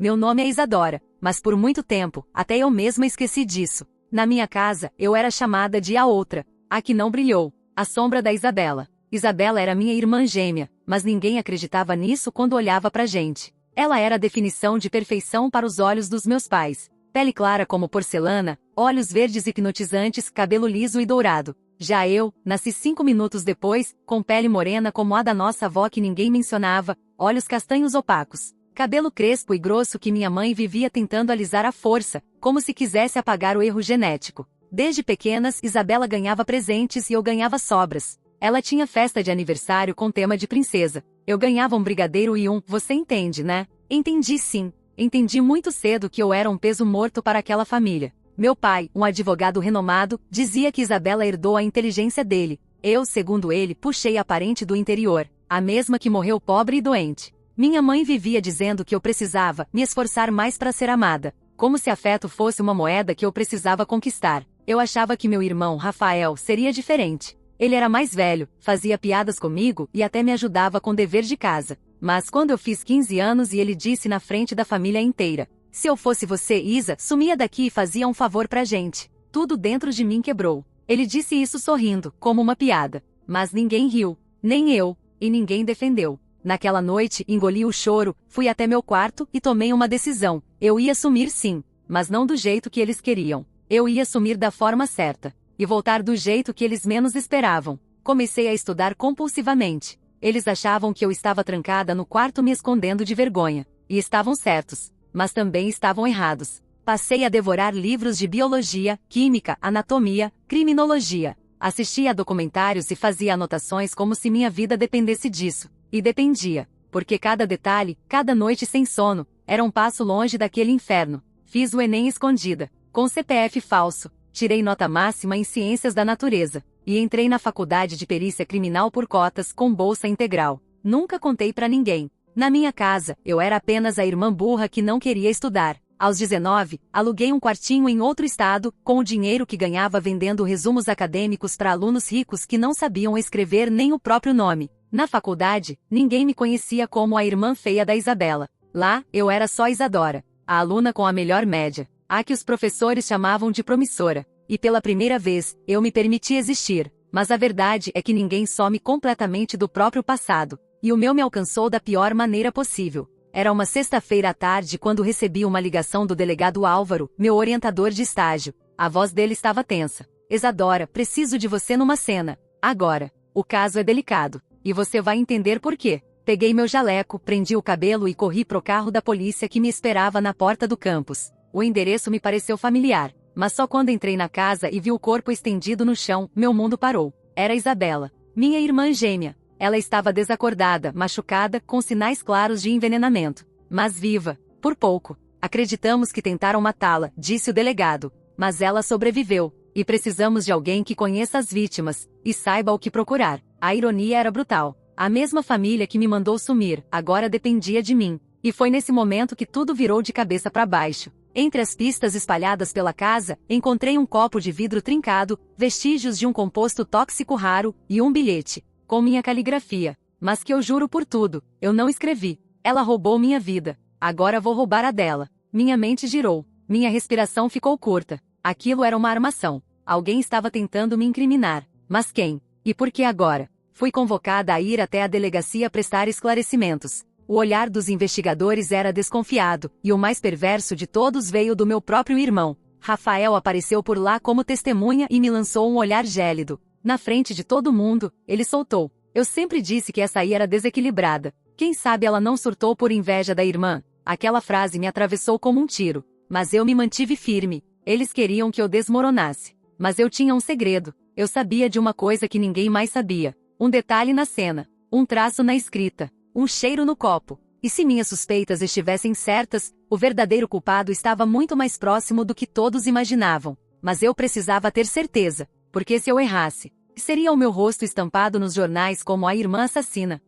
Meu nome é Isadora, mas por muito tempo, até eu mesma esqueci disso. Na minha casa, eu era chamada de a outra, a que não brilhou, a sombra da Isabela. Isabela era minha irmã gêmea, mas ninguém acreditava nisso quando olhava pra gente. Ela era a definição de perfeição para os olhos dos meus pais. Pele clara como porcelana, olhos verdes hipnotizantes, cabelo liso e dourado. Já eu, nasci 5 minutos depois, com pele morena como a da nossa avó que ninguém mencionava, olhos castanhos opacos, cabelo crespo e grosso que minha mãe vivia tentando alisar à força, como se quisesse apagar o erro genético. Desde pequenas, Isabela ganhava presentes e eu ganhava sobras. Ela tinha festa de aniversário com tema de princesa. Eu ganhava um brigadeiro e você entende, né? Entendi sim. Entendi muito cedo que eu era um peso morto para aquela família. Meu pai, um advogado renomado, dizia que Isabela herdou a inteligência dele. Eu, segundo ele, puxei a parente do interior, a mesma que morreu pobre e doente. Minha mãe vivia dizendo que eu precisava me esforçar mais para ser amada, como se afeto fosse uma moeda que eu precisava conquistar. Eu achava que meu irmão, Rafael, seria diferente. Ele era mais velho, fazia piadas comigo e até me ajudava com dever de casa. Mas quando eu fiz 15 anos e ele disse na frente da família inteira: "Se eu fosse você, Isa, sumia daqui e fazia um favor pra gente." Tudo dentro de mim quebrou. Ele disse isso sorrindo, como uma piada. Mas ninguém riu, nem eu, e ninguém defendeu. Naquela noite, engoli o choro, fui até meu quarto e tomei uma decisão. Eu ia sumir sim, mas não do jeito que eles queriam. Eu ia sumir da forma certa. E voltar do jeito que eles menos esperavam. Comecei a estudar compulsivamente. Eles achavam que eu estava trancada no quarto me escondendo de vergonha. E estavam certos. Mas também estavam errados. Passei a devorar livros de biologia, química, anatomia, criminologia. Assistia a documentários e fazia anotações como se minha vida dependesse disso. E dependia. Porque cada detalhe, cada noite sem sono, era um passo longe daquele inferno. Fiz o Enem escondida. Com CPF falso. Tirei nota máxima em Ciências da Natureza. E entrei na faculdade de perícia criminal por cotas com bolsa integral. Nunca contei pra ninguém. Na minha casa, eu era apenas a irmã burra que não queria estudar. Aos 19, aluguei um quartinho em outro estado, com o dinheiro que ganhava vendendo resumos acadêmicos para alunos ricos que não sabiam escrever nem o próprio nome. Na faculdade, ninguém me conhecia como a irmã feia da Isabela. Lá, eu era só Isadora, a aluna com a melhor média. A que os professores chamavam de promissora. E pela primeira vez, eu me permiti existir. Mas a verdade é que ninguém some completamente do próprio passado. E o meu me alcançou da pior maneira possível. Era uma sexta-feira à tarde quando recebi uma ligação do delegado Álvaro, meu orientador de estágio. A voz dele estava tensa. "Isadora, preciso de você numa cena. Agora. O caso é delicado. E você vai entender por quê." Peguei meu jaleco, prendi o cabelo e corri pro carro da polícia que me esperava na porta do campus. O endereço me pareceu familiar, mas só quando entrei na casa e vi o corpo estendido no chão, meu mundo parou. Era Isabela, minha irmã gêmea. Ela estava desacordada, machucada, com sinais claros de envenenamento. Mas viva, por pouco. "Acreditamos que tentaram matá-la", disse o delegado. "Mas ela sobreviveu, e precisamos de alguém que conheça as vítimas, e saiba o que procurar." A ironia era brutal. A mesma família que me mandou sumir, agora dependia de mim. E foi nesse momento que tudo virou de cabeça para baixo. Entre as pistas espalhadas pela casa, encontrei um copo de vidro trincado, vestígios de um composto tóxico raro, e um bilhete, com minha caligrafia. Mas que eu juro por tudo, eu não escrevi. Ela roubou minha vida. Agora vou roubar a dela. Minha mente girou. Minha respiração ficou curta. Aquilo era uma armação. Alguém estava tentando me incriminar. Mas quem? E por que agora? Fui convocada a ir até a delegacia prestar esclarecimentos. O olhar dos investigadores era desconfiado, e o mais perverso de todos veio do meu próprio irmão. Rafael apareceu por lá como testemunha e me lançou um olhar gélido. Na frente de todo mundo, ele soltou: "Eu sempre disse que essa aí era desequilibrada. Quem sabe ela não surtou por inveja da irmã?" Aquela frase me atravessou como um tiro. Mas eu me mantive firme. Eles queriam que eu desmoronasse. Mas eu tinha um segredo. Eu sabia de uma coisa que ninguém mais sabia. Um detalhe na cena. Um traço na escrita. Um cheiro no copo. E se minhas suspeitas estivessem certas, o verdadeiro culpado estava muito mais próximo do que todos imaginavam. Mas eu precisava ter certeza, porque se eu errasse, seria o meu rosto estampado nos jornais como a irmã assassina.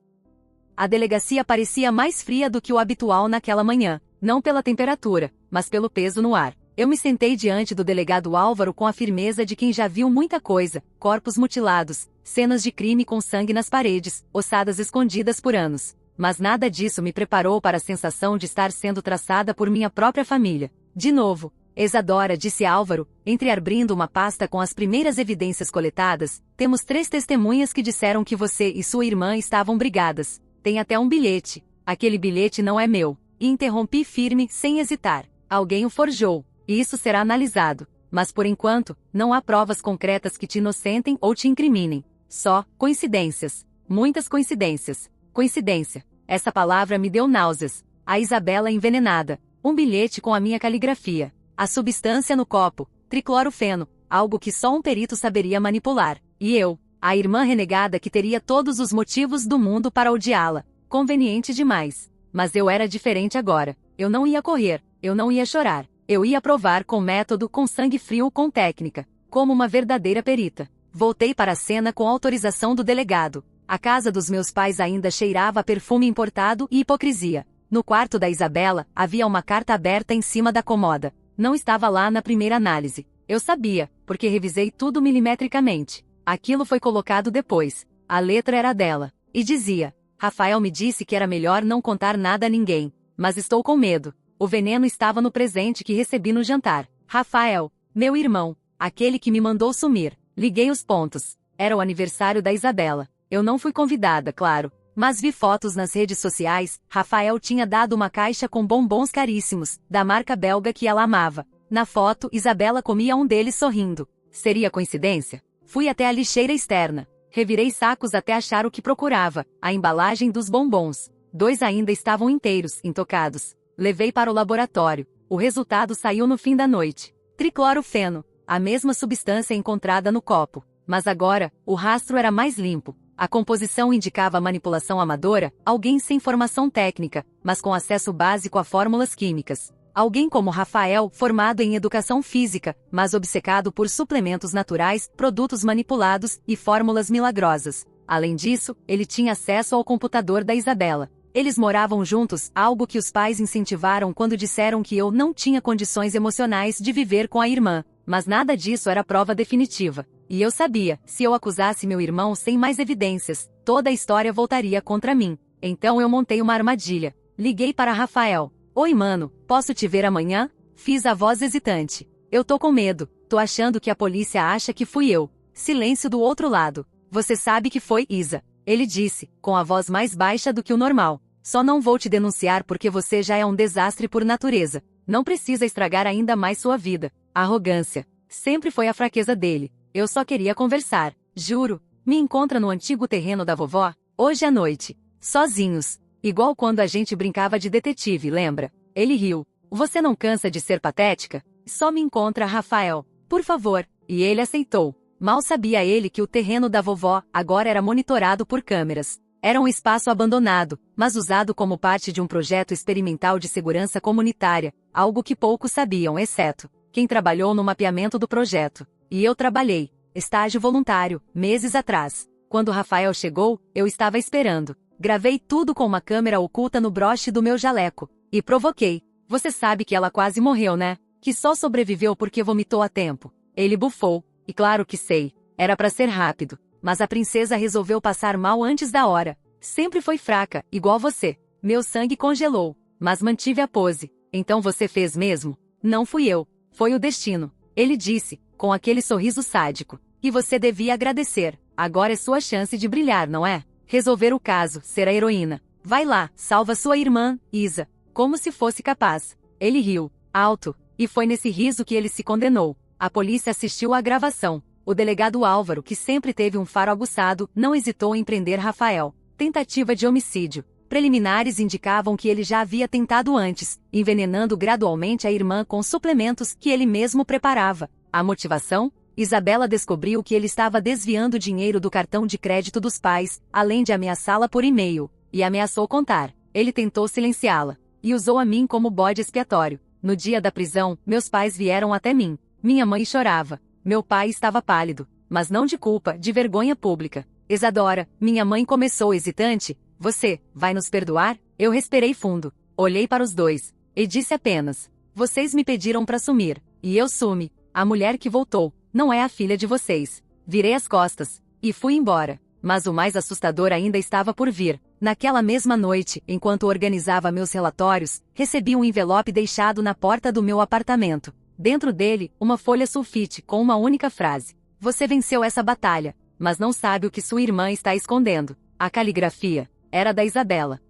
A delegacia parecia mais fria do que o habitual naquela manhã, não pela temperatura, mas pelo peso no ar. Eu me sentei diante do delegado Álvaro com a firmeza de quem já viu muita coisa: corpos mutilados, cenas de crime com sangue nas paredes, ossadas escondidas por anos. Mas nada disso me preparou para a sensação de estar sendo traçada por minha própria família. De novo, Isadora, disse Álvaro, entreabrindo uma pasta com as primeiras evidências coletadas, temos 3 testemunhas que disseram que você e sua irmã estavam brigadas. Tem até um bilhete. Aquele bilhete não é meu. E interrompi firme, sem hesitar. Alguém o forjou. E isso será analisado. Mas por enquanto, não há provas concretas que te inocentem ou te incriminem. Só coincidências. Muitas coincidências. Coincidência. Essa palavra me deu náuseas. A Isabela envenenada. Um bilhete com a minha caligrafia. A substância no copo. Triclorofeno. Algo que só um perito saberia manipular. E eu, a irmã renegada que teria todos os motivos do mundo para odiá-la. Conveniente demais. Mas eu era diferente agora. Eu não ia correr. Eu não ia chorar. Eu ia provar com método, com sangue frio, com técnica. Como uma verdadeira perita. Voltei para a cena com autorização do delegado. A casa dos meus pais ainda cheirava a perfume importado e hipocrisia. No quarto da Isabela, havia uma carta aberta em cima da cômoda. Não estava lá na primeira análise. Eu sabia, porque revisei tudo milimetricamente. Aquilo foi colocado depois. A letra era dela. E dizia: Rafael me disse que era melhor não contar nada a ninguém. Mas estou com medo. O veneno estava no presente que recebi no jantar. Rafael, meu irmão, aquele que me mandou sumir. Liguei os pontos. Era o aniversário da Isabela. Eu não fui convidada, claro. Mas vi fotos nas redes sociais. Rafael tinha dado uma caixa com bombons caríssimos, da marca belga que ela amava. Na foto, Isabela comia um deles sorrindo. Seria coincidência? Fui até a lixeira externa. Revirei sacos até achar o que procurava, a embalagem dos bombons. 2 ainda estavam inteiros, intocados. Levei para o laboratório. O resultado saiu no fim da noite. Triclorofeno, a mesma substância encontrada no copo. Mas agora, o rastro era mais limpo. A composição indicava manipulação amadora, alguém sem formação técnica, mas com acesso básico a fórmulas químicas. Alguém como Rafael, formado em educação física, mas obcecado por suplementos naturais, produtos manipulados e fórmulas milagrosas. Além disso, ele tinha acesso ao computador da Isabela. Eles moravam juntos, algo que os pais incentivaram quando disseram que eu não tinha condições emocionais de viver com a irmã. Mas nada disso era prova definitiva. E eu sabia, se eu acusasse meu irmão sem mais evidências, toda a história voltaria contra mim. Então eu montei uma armadilha. Liguei para Rafael. Oi, mano, posso te ver amanhã? Fiz a voz hesitante. Eu tô com medo, tô achando que a polícia acha que fui eu. Silêncio do outro lado. Você sabe que foi Isa. Ele disse, com a voz mais baixa do que o normal. Só não vou te denunciar porque você já é um desastre por natureza. Não precisa estragar ainda mais sua vida. Arrogância. Sempre foi a fraqueza dele. Eu só queria conversar. Juro. Me encontra no antigo terreno da vovó, hoje à noite. Sozinhos. Igual quando a gente brincava de detetive, lembra? Ele riu. Você não cansa de ser patética? Só me encontra Rafael. Por favor. E ele aceitou. Mal sabia ele que o terreno da vovó agora era monitorado por câmeras. Era um espaço abandonado, mas usado como parte de um projeto experimental de segurança comunitária, algo que poucos sabiam, exceto quem trabalhou no mapeamento do projeto. E eu trabalhei. Estágio voluntário, meses atrás. Quando Rafael chegou, eu estava esperando. Gravei tudo com uma câmera oculta no broche do meu jaleco. E provoquei. Você sabe que ela quase morreu, né? Que só sobreviveu porque vomitou a tempo. Ele bufou. E claro que sei. Era pra ser rápido. Mas a princesa resolveu passar mal antes da hora. Sempre foi fraca, igual você. Meu sangue congelou. Mas mantive a pose. Então você fez mesmo? Não fui eu. Foi o destino. Ele disse, com aquele sorriso sádico. E você devia agradecer. Agora é sua chance de brilhar, não é? Resolver o caso, ser a heroína. Vai lá, salva sua irmã, Isa. Como se fosse capaz. Ele riu, alto. E foi nesse riso que ele se condenou. A polícia assistiu à gravação. O delegado Álvaro, que sempre teve um faro aguçado, não hesitou em prender Rafael. Tentativa de homicídio. Preliminares indicavam que ele já havia tentado antes, envenenando gradualmente a irmã com suplementos que ele mesmo preparava. A motivação? Isabela descobriu que ele estava desviando dinheiro do cartão de crédito dos pais, além de ameaçá-la por e-mail. E ameaçou contar. Ele tentou silenciá-la. E usou a mim como bode expiatório. No dia da prisão, meus pais vieram até mim. Minha mãe chorava. Meu pai estava pálido. Mas não de culpa, de vergonha pública. Isadora, minha mãe começou hesitante. Você, vai nos perdoar? Eu respirei fundo. Olhei para os dois. E disse apenas. Vocês me pediram para sumir. E eu sumi. A mulher que voltou. Não é a filha de vocês. Virei as costas. E fui embora. Mas o mais assustador ainda estava por vir. Naquela mesma noite, enquanto organizava meus relatórios, recebi um envelope deixado na porta do meu apartamento. Dentro dele, uma folha sulfite com uma única frase: "Você venceu essa batalha, mas não sabe o que sua irmã está escondendo." A caligrafia era da Isabela.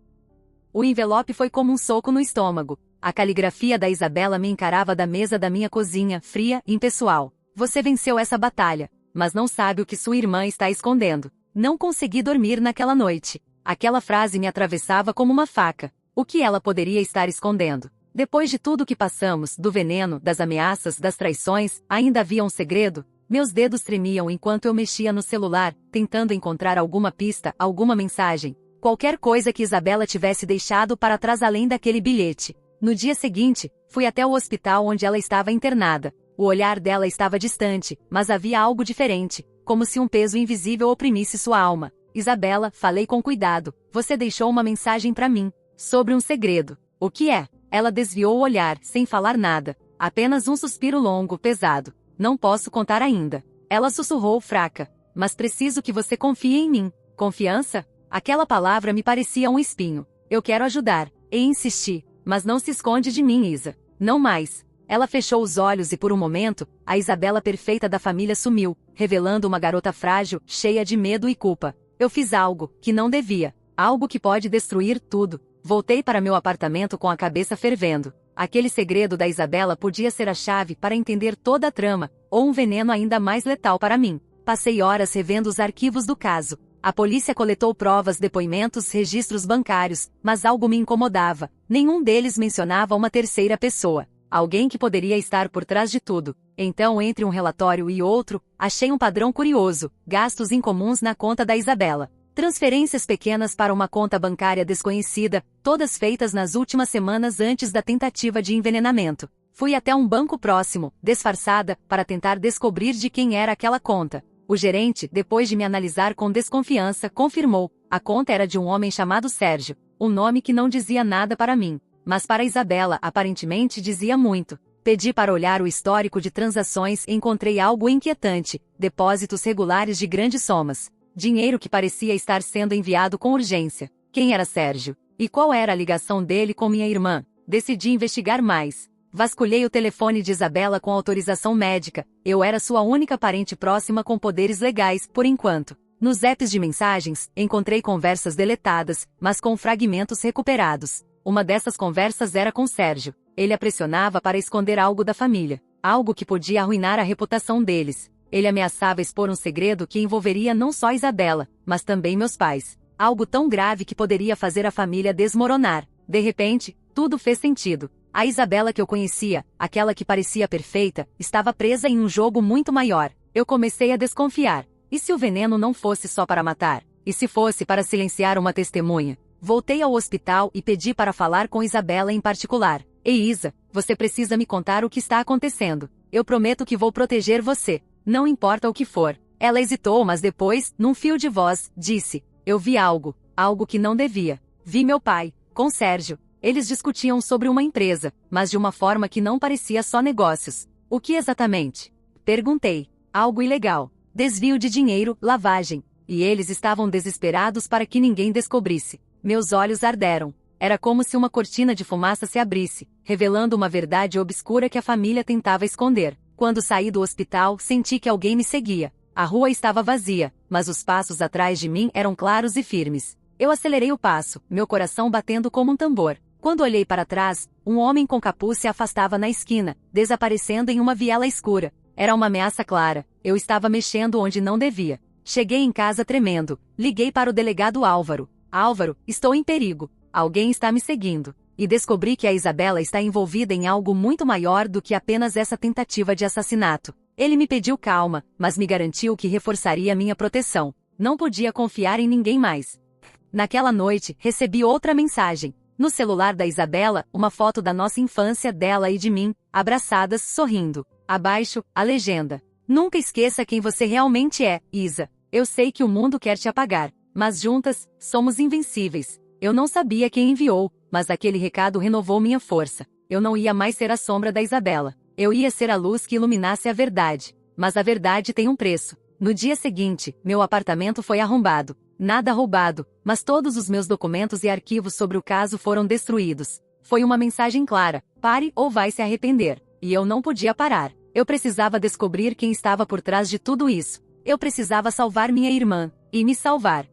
O envelope foi como um soco no estômago. A caligrafia da Isabela me encarava da mesa da minha cozinha, fria e impessoal. "Você venceu essa batalha, mas não sabe o que sua irmã está escondendo." Não consegui dormir naquela noite. Aquela frase me atravessava como uma faca. O que ela poderia estar escondendo? Depois de tudo que passamos, do veneno, das ameaças, das traições, ainda havia um segredo? Meus dedos tremiam enquanto eu mexia no celular, tentando encontrar alguma pista, alguma mensagem. Qualquer coisa que Isabela tivesse deixado para trás além daquele bilhete. No dia seguinte, fui até o hospital onde ela estava internada. O olhar dela estava distante, mas havia algo diferente, como se um peso invisível oprimisse sua alma. "Isabela", falei com cuidado, "você deixou uma mensagem para mim, sobre um segredo." "O que é?" Ela desviou o olhar, sem falar nada. Apenas um suspiro longo, pesado. "Não posso contar ainda." Ela sussurrou fraca. "Mas preciso que você confie em mim." Confiança? Aquela palavra me parecia um espinho. "Eu quero ajudar." E insisti. "Mas não se esconde de mim, Isa. Não mais." Ela fechou os olhos e por um momento, a Isabela perfeita da família sumiu, revelando uma garota frágil, cheia de medo e culpa. Eu fiz algo que não devia. Algo que pode destruir tudo. Voltei para meu apartamento com a cabeça fervendo. Aquele segredo da Isabela podia ser a chave para entender toda a trama, ou um veneno ainda mais letal para mim. Passei horas revendo os arquivos do caso. A polícia coletou provas, depoimentos, registros bancários, mas algo me incomodava. Nenhum deles mencionava uma terceira pessoa. Alguém que poderia estar por trás de tudo. Então, entre um relatório e outro, achei um padrão curioso: gastos incomuns na conta da Isabela. Transferências pequenas para uma conta bancária desconhecida, todas feitas nas últimas semanas antes da tentativa de envenenamento. Fui até um banco próximo, disfarçada, para tentar descobrir de quem era aquela conta. O gerente, depois de me analisar com desconfiança, confirmou: a conta era de um homem chamado Sérgio, um nome que não dizia nada para mim. Mas para Isabela, aparentemente dizia muito. Pedi para olhar o histórico de transações e encontrei algo inquietante: depósitos regulares de grandes somas. Dinheiro que parecia estar sendo enviado com urgência. Quem era Sérgio? E qual era a ligação dele com minha irmã? Decidi investigar mais. Vasculhei o telefone de Isabela com autorização médica. Eu era sua única parente próxima com poderes legais, por enquanto. Nos apps de mensagens, encontrei conversas deletadas, mas com fragmentos recuperados. Uma dessas conversas era com Sérgio. Ele a pressionava para esconder algo da família. Algo que podia arruinar a reputação deles. Ele ameaçava expor um segredo que envolveria não só Isabela, mas também meus pais. Algo tão grave que poderia fazer a família desmoronar. De repente, tudo fez sentido. A Isabela que eu conhecia, aquela que parecia perfeita, estava presa em um jogo muito maior. Eu comecei a desconfiar. E se o veneno não fosse só para matar? E se fosse para silenciar uma testemunha? Voltei ao hospital e pedi para falar com Isabela em particular. Ei, Isa, você precisa me contar o que está acontecendo. Eu prometo que vou proteger você. Não importa o que for. Ela hesitou, mas depois, num fio de voz, disse: eu vi algo. Algo que não devia. Vi meu pai, com Sérgio. Eles discutiam sobre uma empresa, mas de uma forma que não parecia só negócios. O que exatamente? Perguntei. Algo ilegal. Desvio de dinheiro, lavagem. E eles estavam desesperados para que ninguém descobrisse. Meus olhos arderam. Era como se uma cortina de fumaça se abrisse, revelando uma verdade obscura que a família tentava esconder. Quando saí do hospital, senti que alguém me seguia. A rua estava vazia, mas os passos atrás de mim eram claros e firmes. Eu acelerei o passo, meu coração batendo como um tambor. Quando olhei para trás, um homem com capuz se afastava na esquina, desaparecendo em uma viela escura. Era uma ameaça clara. Eu estava mexendo onde não devia. Cheguei em casa tremendo. Liguei para o delegado Álvaro. Álvaro, estou em perigo. Alguém está me seguindo. E descobri que a Isabela está envolvida em algo muito maior do que apenas essa tentativa de assassinato. Ele me pediu calma, mas me garantiu que reforçaria minha proteção. Não podia confiar em ninguém mais. Naquela noite, recebi outra mensagem. No celular da Isabela, uma foto da nossa infância, dela e de mim, abraçadas, sorrindo. Abaixo, a legenda: nunca esqueça quem você realmente é, Isa. Eu sei que o mundo quer te apagar, mas juntas, somos invencíveis. Eu não sabia quem enviou, mas aquele recado renovou minha força. Eu não ia mais ser a sombra da Isabela. Eu ia ser a luz que iluminasse a verdade. Mas a verdade tem um preço. No dia seguinte, meu apartamento foi arrombado. Nada roubado, mas todos os meus documentos e arquivos sobre o caso foram destruídos. Foi uma mensagem clara: pare ou vai se arrepender. E eu não podia parar. Eu precisava descobrir quem estava por trás de tudo isso. Eu precisava salvar minha irmã. E me salvar.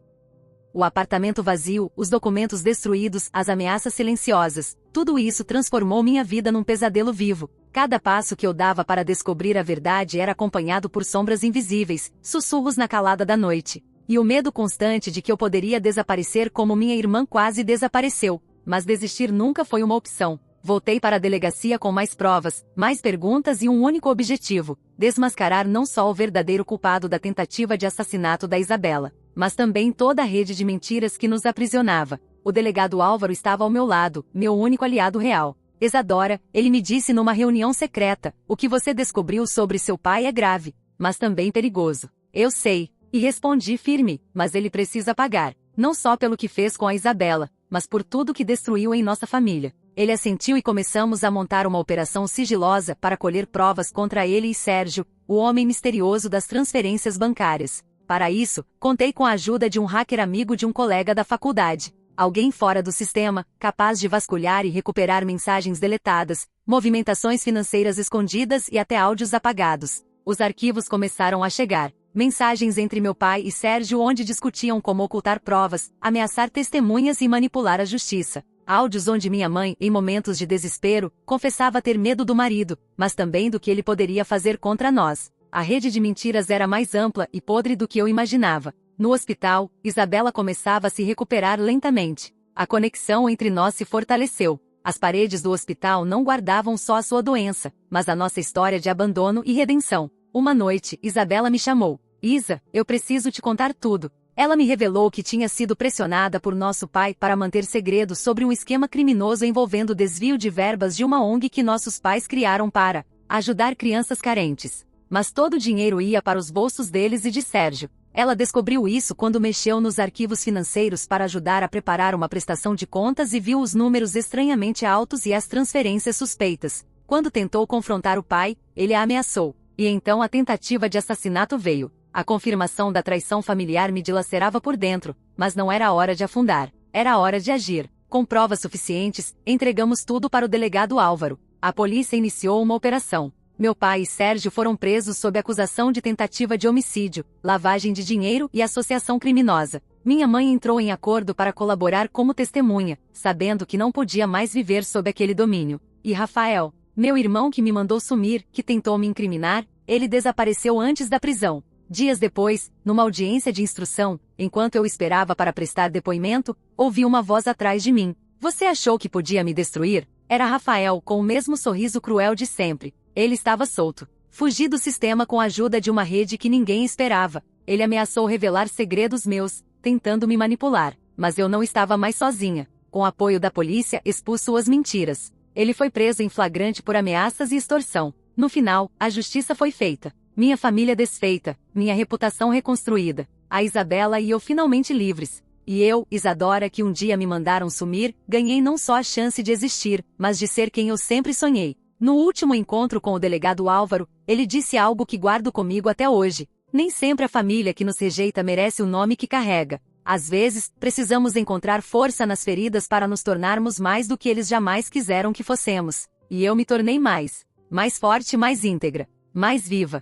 O apartamento vazio, os documentos destruídos, as ameaças silenciosas. Tudo isso transformou minha vida num pesadelo vivo. Cada passo que eu dava para descobrir a verdade era acompanhado por sombras invisíveis, sussurros na calada da noite. E o medo constante de que eu poderia desaparecer como minha irmã quase desapareceu. Mas desistir nunca foi uma opção. Voltei para a delegacia com mais provas, mais perguntas e um único objetivo: desmascarar não só o verdadeiro culpado da tentativa de assassinato da Isabela, mas também toda a rede de mentiras que nos aprisionava. O delegado Álvaro estava ao meu lado, meu único aliado real. Isadora, ele me disse numa reunião secreta: o que você descobriu sobre seu pai é grave, mas também perigoso. Eu sei. E respondi firme: mas ele precisa pagar. Não só pelo que fez com a Isabela, mas por tudo que destruiu em nossa família. Ele assentiu e começamos a montar uma operação sigilosa para colher provas contra ele e Sérgio, o homem misterioso das transferências bancárias. Para isso, contei com a ajuda de um hacker amigo de um colega da faculdade. Alguém fora do sistema, capaz de vasculhar e recuperar mensagens deletadas, movimentações financeiras escondidas e até áudios apagados. Os arquivos começaram a chegar. Mensagens entre meu pai e Sérgio onde discutiam como ocultar provas, ameaçar testemunhas e manipular a justiça. Áudios onde minha mãe, em momentos de desespero, confessava ter medo do marido, mas também do que ele poderia fazer contra nós. A rede de mentiras era mais ampla e podre do que eu imaginava. No hospital, Isabela começava a se recuperar lentamente. A conexão entre nós se fortaleceu. As paredes do hospital não guardavam só a sua doença, mas a nossa história de abandono e redenção. Uma noite, Isabela me chamou. Isa, eu preciso te contar tudo. Ela me revelou que tinha sido pressionada por nosso pai para manter segredo sobre um esquema criminoso envolvendo desvio de verbas de uma ONG que nossos pais criaram para ajudar crianças carentes. Mas todo o dinheiro ia para os bolsos deles e de Sérgio. Ela descobriu isso quando mexeu nos arquivos financeiros para ajudar a preparar uma prestação de contas e viu os números estranhamente altos e as transferências suspeitas. Quando tentou confrontar o pai, ele a ameaçou. E então a tentativa de assassinato veio. A confirmação da traição familiar me dilacerava por dentro, mas não era a hora de afundar. Era a hora de agir. Com provas suficientes, entregamos tudo para o delegado Álvaro. A polícia iniciou uma operação. Meu pai e Sérgio foram presos sob acusação de tentativa de homicídio, lavagem de dinheiro e associação criminosa. Minha mãe entrou em acordo para colaborar como testemunha, sabendo que não podia mais viver sob aquele domínio. E Rafael, meu irmão que me mandou sumir, que tentou me incriminar, ele desapareceu antes da prisão. Dias depois, numa audiência de instrução, enquanto eu esperava para prestar depoimento, ouvi uma voz atrás de mim. Você achou que podia me destruir? Era Rafael com o mesmo sorriso cruel de sempre. Ele estava solto. Fugi do sistema com a ajuda de uma rede que ninguém esperava. Ele ameaçou revelar segredos meus, tentando me manipular. Mas eu não estava mais sozinha. Com apoio da polícia, expus suas mentiras. Ele foi preso em flagrante por ameaças e extorsão. No final, a justiça foi feita. Minha família desfeita, minha reputação reconstruída. A Isabela e eu finalmente livres. E eu, Isadora, que um dia me mandaram sumir, ganhei não só a chance de existir, mas de ser quem eu sempre sonhei. No último encontro com o delegado Álvaro, ele disse algo que guardo comigo até hoje. Nem sempre a família que nos rejeita merece o nome que carrega. Às vezes, precisamos encontrar força nas feridas para nos tornarmos mais do que eles jamais quiseram que fossemos. E eu me tornei mais. Mais forte e mais íntegra. Mais viva.